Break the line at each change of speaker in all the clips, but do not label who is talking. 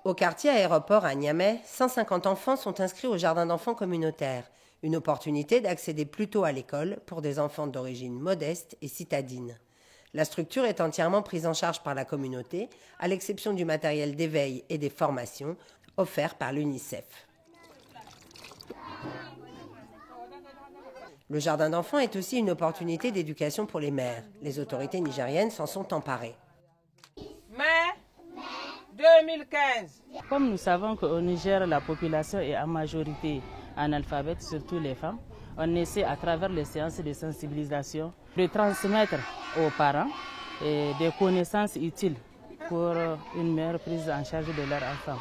Au quartier aéroport à Niamey, 150 enfants sont inscrits au jardin d'enfants communautaire. Une opportunité d'accéder plus tôt à l'école pour des enfants d'origine modeste et citadine. La structure est entièrement prise en charge par la communauté, à l'exception du matériel d'éveil et des formations offerts par l'UNICEF. Le jardin d'enfants est aussi une opportunité d'éducation pour les mères. Les autorités nigériennes s'en sont emparées.
Mai 2015.
Comme nous savons qu'au Niger, la population est en majorité analphabète, surtout les femmes, on essaie à travers les séances de sensibilisation de transmettre aux parents des connaissances utiles pour une meilleure prise en charge de leurs enfants.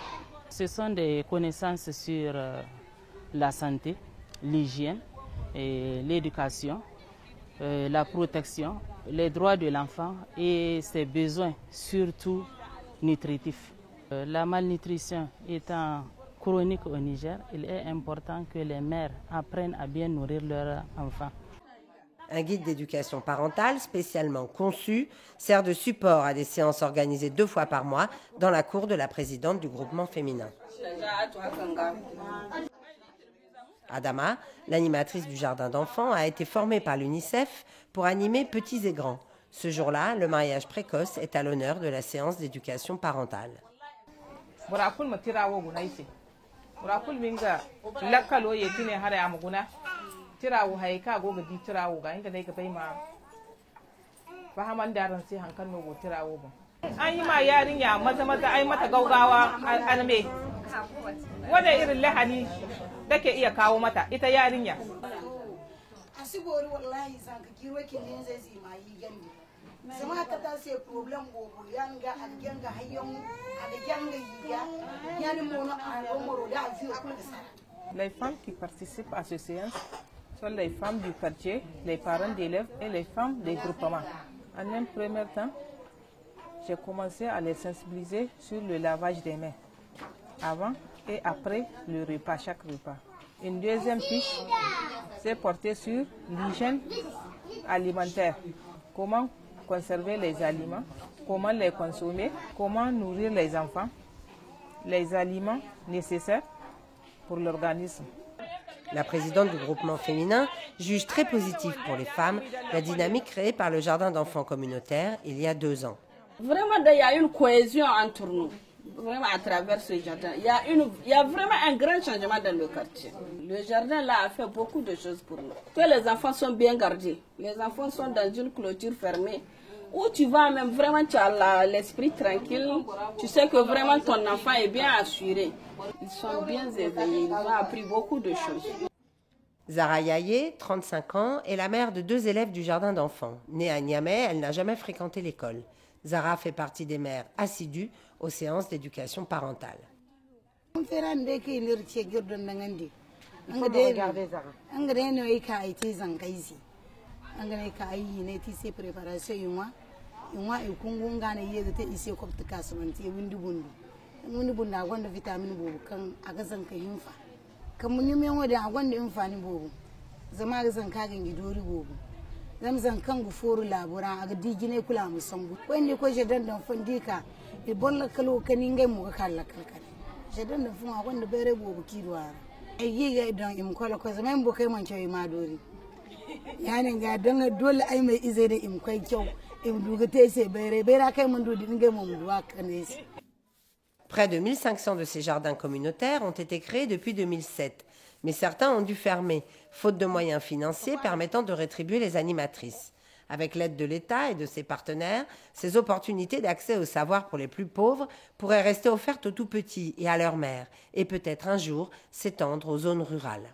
Ce sont des connaissances sur la santé, l'hygiène, l'éducation, la protection, les droits de l'enfant et ses besoins, surtout nutritifs. La malnutrition étant chronique au Niger, il est important que les mères apprennent à bien nourrir leurs enfants.
Un guide d'éducation parentale spécialement conçu sert de support à des séances organisées 2 fois par mois dans la cour de la présidente du groupement féminin. Adama, l'animatrice du jardin d'enfants, a été formée par l'UNICEF pour animer petits et grands. Ce jour-là, le mariage précoce est à l'honneur de la séance d'éducation parentale.
Les femmes qui participent à ces séances sont les femmes du quartier, les parents d'élèves et les femmes des groupements. En un premier temps, j'ai commencé à les sensibiliser sur le lavage des mains, avant et après le repas, chaque repas. Une deuxième fiche s'est portée sur l'hygiène alimentaire. Comment conserver les aliments, comment les consommer, comment nourrir les enfants, les aliments nécessaires pour l'organisme.
La présidente du groupement féminin juge très positif pour les femmes la dynamique créée par le jardin d'enfants communautaire il y a 2 ans.
Vraiment, il y a une cohésion entre nous. Vraiment, à travers ce jardin, il y a vraiment un grand changement dans le quartier. Le jardin là a fait beaucoup de choses pour nous. Que les enfants sont bien gardés. Les enfants sont dans une clôture fermée. Où tu vas même vraiment, tu as l'esprit tranquille. Tu sais que vraiment ton enfant est bien assuré. Ils sont bien éveillés. Ils ont appris beaucoup de choses.
Zara Yaye, 35 ans, est la mère de 2 élèves du jardin d'enfants. Née à Niamey, elle n'a jamais fréquenté l'école. Zara fait partie des mères assidues aux séances d'éducation parentale.
Il faut regarder Zara.
zamzan kan gufuru labura aga digine kula musambu wanda ko jadan dan fandika e bolla kalo kaninga mu kala kalkale jadan dan fun wanda bere bo buki duwara ayi ga dan im kola ko zaman bo kai man cewa madori yani ga dan dole ai mai izai da im kai kyau im duga tese bere kai man do dinga mu duwa kanesi.
Près de 1500 de ces jardins communautaires ont été créés depuis 2007. Mais certains ont dû fermer, faute de moyens financiers permettant de rétribuer les animatrices. Avec l'aide de l'État et de ses partenaires, ces opportunités d'accès au savoir pour les plus pauvres pourraient rester offertes aux tout-petits et à leurs mères, et peut-être un jour s'étendre aux zones rurales.